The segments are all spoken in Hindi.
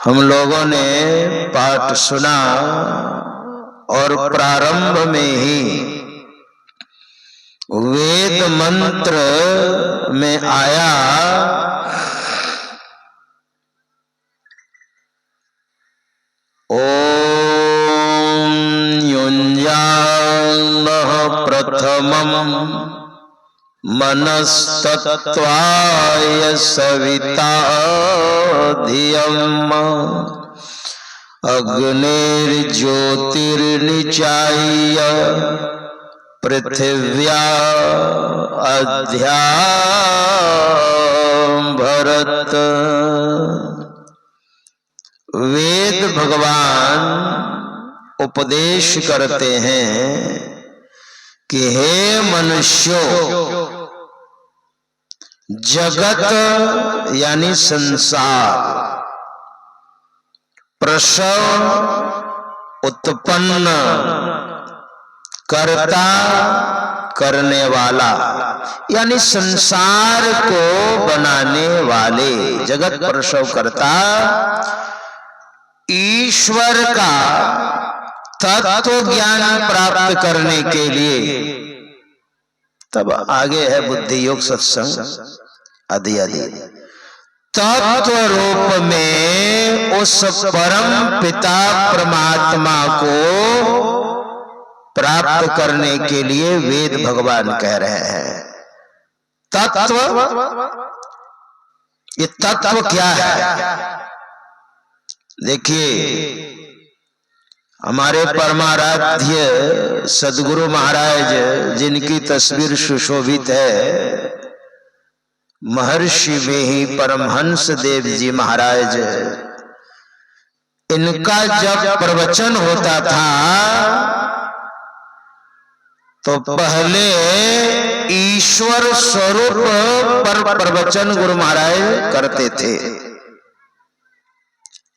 हम लोगों ने पाठ सुना और प्रारंभ में ही वेद मंत्र में आया ओम युञ्जानः प्रथमं मनस्तत्त्वाय सविता धियम् अग्निर्ज्योतिर्निचाय्य पृथिव्या अध्यां भरत। वेद भगवान उपदेश करते हैं कि हे मनुष्यों, जगत यानी संसार, प्रसव, उत्पन्न, करता, करने वाला, यानी संसार को बनाने वाले, जगत प्रसव करता ईश्वर का तत्व ज्ञान प्राप्त करने के लिए, तब आगे है बुद्धि योग सत्संग आदि आदि, तत्व रूप में उस परम पिता परमात्मा को प्राप्त करने के लिए वेद भगवान कह रहे हैं। तत्व, ये तत्व क्या है? देखिए, हमारे परमाराध्य सदगुरु महाराज, जिनकी तस्वीर सुशोभित है, महर्षि में ही परमहंस देव जी महाराज, इनका जब प्रवचन होता था तो पहले ईश्वर स्वरूप पर प्रवचन गुरु महाराज करते थे।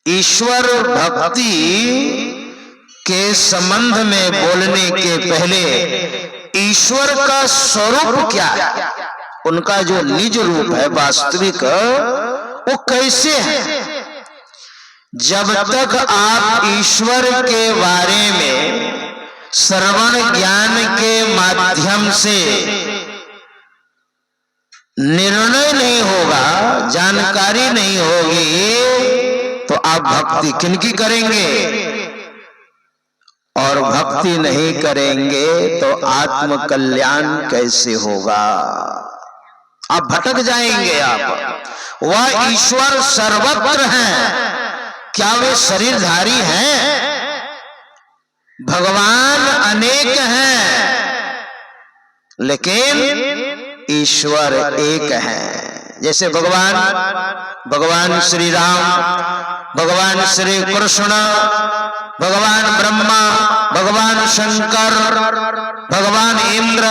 ईश्वर भक्ति के संबंध में बोलने के पहले ईश्वर का स्वरूप क्या है, उनका जो निज रूप है वास्तविक, वो कैसे है, जब तक आप ईश्वर के बारे में श्रवण ज्ञान के माध्यम से निर्णय नहीं होगा, जानकारी नहीं होगी, तो आप भक्ति किनकी करेंगे? और भक्ति नहीं करेंगे तो आत्म कल्याण कैसे होगा? आप भटक जाएंगे। आप, वह ईश्वर सर्वत्र हैं, क्या वे शरीरधारी हैं? भगवान अनेक हैं, लेकिन ईश्वर एक है। जैसे भगवान श्री राम, भगवान श्री कृष्ण, भगवान ब्रह्मा, भगवान शंकर, भगवान इंद्र,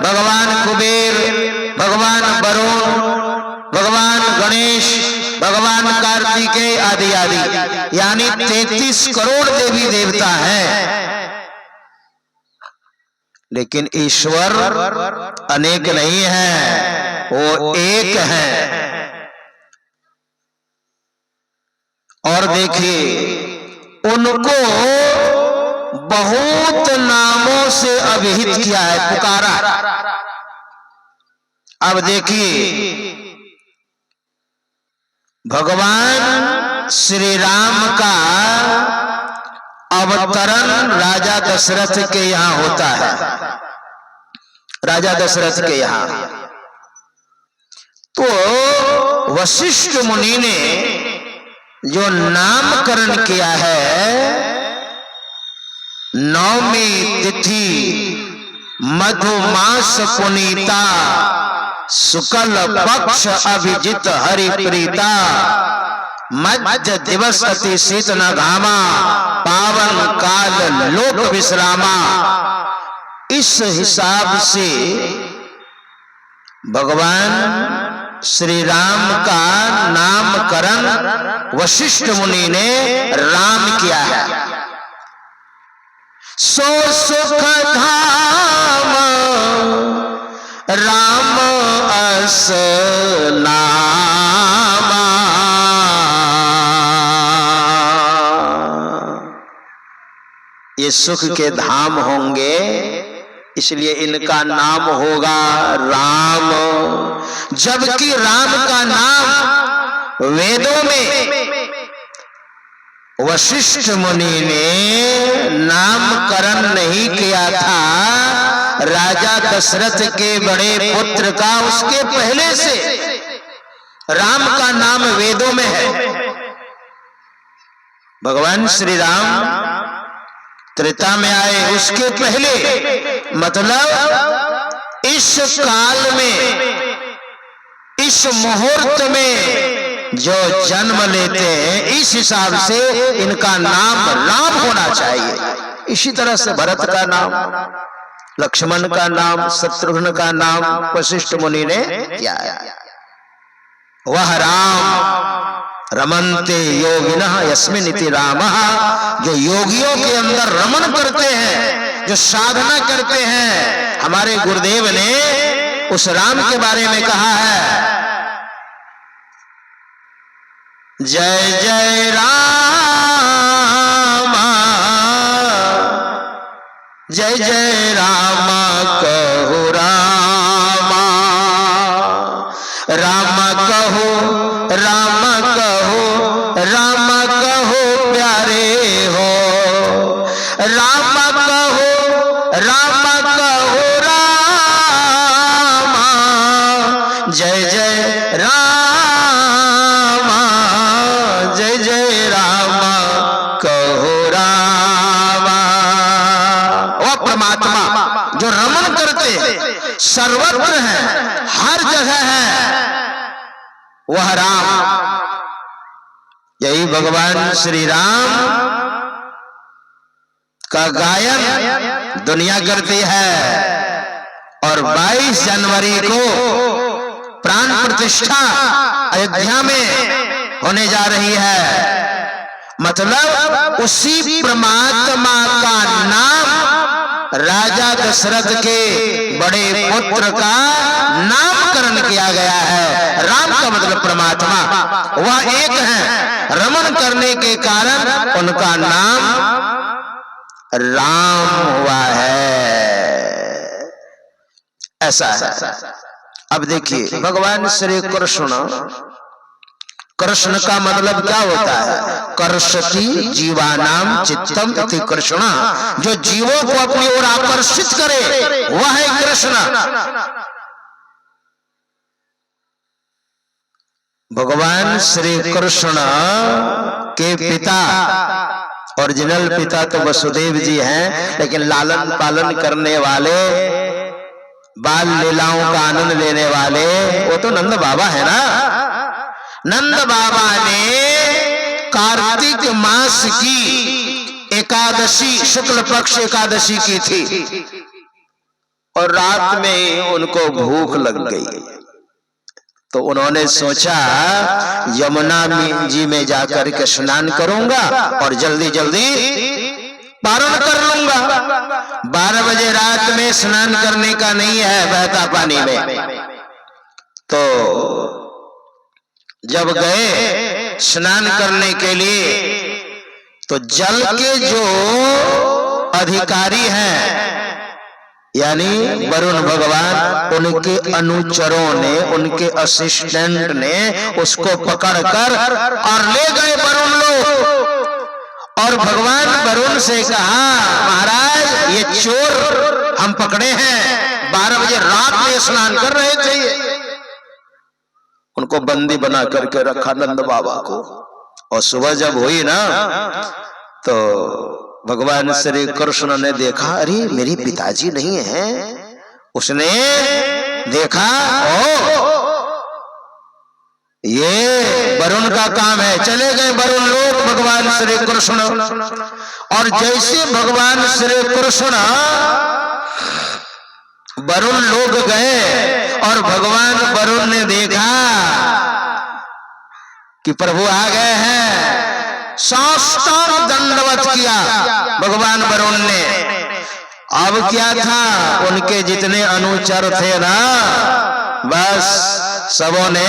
भगवान कुबेर, भगवान वरुण, भगवान गणेश, भगवान कार्तिकेय आदि आदि, यानी 33 करोड़ देवी देवता हैं, लेकिन ईश्वर अनेक नहीं है, वो एक है। और देखिए, उनको बहुत नामों से अभिहित किया है, पुकारा। अब देखिए, भगवान श्री राम का अवतरण राजा दशरथ के यहां होता है। राजा दशरथ के यहां तो वशिष्ठ मुनि ने जो नामकरण किया है, नवमी तिथि मधुमास पुनीता, शुक्ल पक्ष अभिजित हरि प्रीता, मध्य दिवस अति शीत न घामा, पावन काल लोक विश्रामा। इस हिसाब से भगवान श्री राम का नामकरण वशिष्ठ मुनि ने राम किया है। सो सुख धाम राम अस नामा, ये सुख के धाम होंगे, इसलिए इनका नाम होगा राम। जबकि राम का नाम वेदों में वशिष्ठ मुनि ने नामकरण नहीं किया था राजा दशरथ के बड़े पुत्र का, उसके पहले से राम का नाम वेदों में है। भगवान श्री राम त्रेता में आए, उसके पहले, मतलब इस काल में, इस मुहूर्त में जो जन्म लेते हैं, इस हिसाब से इनका नाम राम होना चाहिए। इसी तरह से भरत का नाम, लक्ष्मण का नाम, शत्रुघ्न का नाम वशिष्ठ मुनि ने किया है। वह राम रमन्ते योगिनः यस्मिनिति रामः, जो योगियों के अंदर रमन करते हैं, जो साधना करते हैं, हमारे गुरुदेव ने उस राम के बारे में कहा है, जय जय राम, जय जय राम कहो रामा, राम कहो, राम कहो, राम कहो प्यारे हो, राम कहो, राम कहो रामा, जय जय राम, जय जय राम कहो रामा। वो परमात्मा जो रमन करते हैं, सर्वत्र है, हर जगह है, वह राम। यही भगवान श्री राम का गायन दुनिया करती है। और 22 जनवरी को प्राण प्रतिष्ठा अयोध्या में होने जा रही है। मतलब उसी परमात्मा का नाम राजा दशरथ के बड़े पुत्र का नामकरण किया गया है। राम का मतलब परमात्मा, वह एक है। रमन करने के कारण उनका नाम राम हुआ है। ऐसा है। अब देखिए भगवान श्री कृष्ण, कृष्ण का मतलब क्या होता है? कर्षति जीवानाम चित्तम इति कृष्ण, जो जीवों को अपनी ओर आकर्षित करे वह है कृष्ण। भगवान श्री कृष्ण के पिता, ओरिजिनल पिता तो वसुदेव जी हैं, लेकिन लालन पालन करने वाले, बाल लीलाओं का आनंद लेने वाले वो तो नंद बाबा है ना। नंद बाबा ने कार्तिक मास की एकादशी, शुक्ल पक्ष एकादशी की थी और रात में उनको भूख लग गई, तो उन्होंने सोचा यमुना जी में जाकर के स्नान करूंगा और जल्दी जल्दी पारण कर लूंगा। 12 बजे रात में स्नान करने का नहीं है बहता पानी में। तो जब गए स्नान करने के लिए, तो जल के जो अधिकारी हैं यानी वरुण भगवान, उनके अनुचरों ने, उनके असिस्टेंट ने उसको पकड़कर और ले गए वरुण लोग। और भगवान वरुण से कहा, महाराज ये चोर हम पकड़े हैं, 12 बजे रात में स्नान कर रहे थे। उनको बंदी बना करके रखा नंद बाबा को। और सुबह जब हुई ना, तो भगवान श्री कृष्ण ने देखा, अरे मेरे पिताजी नहीं हैं। उसने देखा, ओ ये वरुण का काम है। चले गए वरुण लोग भगवान श्री कृष्ण, और जैसे भगवान श्री कृष्ण वरुण लोग गए और भगवान वरुण ने देखा कि प्रभु आ गए हैं, साष्टांग दंडवत किया भगवान वरुण ने। अब क्या था, उनके जितने अनुचर थे ना, बस सबों ने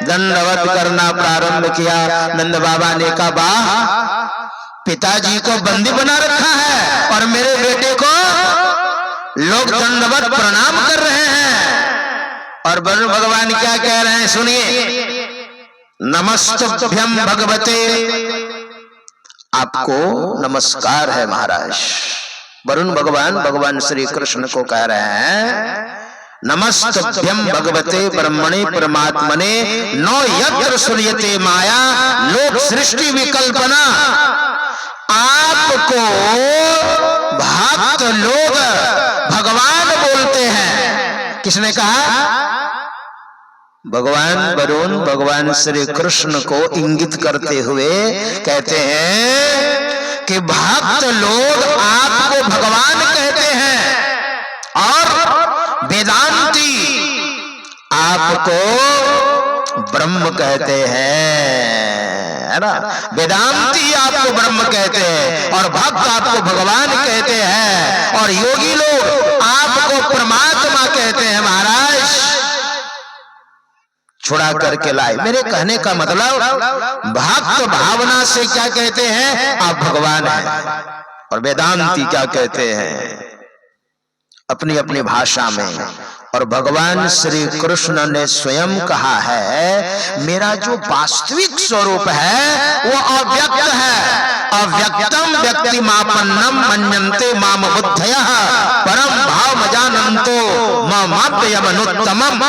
दंडवत करना प्रारंभ किया। नंद बाबा ने कहा, वाह पिताजी को बंदी बना रखा है और मेरे बेटे को लोग दंडवत प्रणाम कर रहे हैं। और वरुण भगवान क्या कह रहे हैं सुनिए, नमस्तुभ्यं भगवते, आपको नमस्कार है महाराज। वरुण भगवान भगवान श्री कृष्ण को कह रहे हैं, नमस्तुभ्यं भगवते ब्रह्मणे परमात्मने नो यत्र सूर्यते माया लोक सृष्टि विकल्पना। आपको भक्त लोग भगवान बोलते हैं। किसने कहा? भगवान वरुण भगवान श्री कृष्ण को इंगित करते हुए कहते हैं कि भक्त लोग आपको भगवान कहते हैं और वेदांती आपको ब्रह्म कहते हैं, है ना। वेदांती आपको ब्रह्म कहते हैं और भक्त आपको भगवान कहते हैं और योगी लोग आपको परमात्मा कहते हैं। महाराज छुड़ा करके लाए। मेरे कहने का मतलब भक्त भावना से क्या कहते हैं? आप भगवान हैं। और वेदांती क्या कहते हैं? अपनी अपनी भाषा में। और भगवान श्री कृष्ण ने स्वयं कहा है, मेरा जो वास्तविक स्वरूप है वो अव्यक्त है। अव्यक्तम व्यक्ति मापन्नम मन्यन्ते माम बुद्धयः परम भाव मजानन्तो ममाप्ययमनुत्तमम्।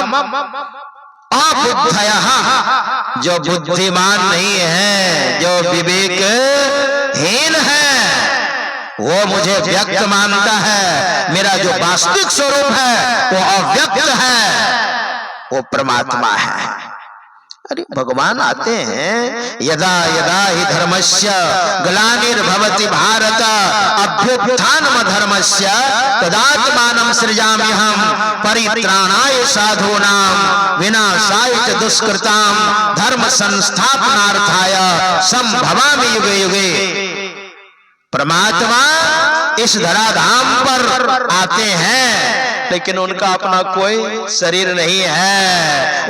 अबुद्धयः, जो बुद्धिमान नहीं है, जो विवेकहीन है, वो मुझे व्यक्त मानता है। मेरा जो वास्तविक स्वरूप है वो अव्यक्त है, वो परमात्मा है। अरे भगवान आते हैं, यदा यदा हि धर्मस्य ग्लानिर्भवति भारत अभ्युत्थानम धर्मस्य तदात्मानं सृजाम्यहम् परित्राणाय साधूनां विनाशाय च दुष्कृतां धर्म संस्थापनार्थाय संभवामि युगे युगे। परमात्मा इस धराधाम पर आते हैं, लेकिन उनका अपना कोई शरीर नहीं है।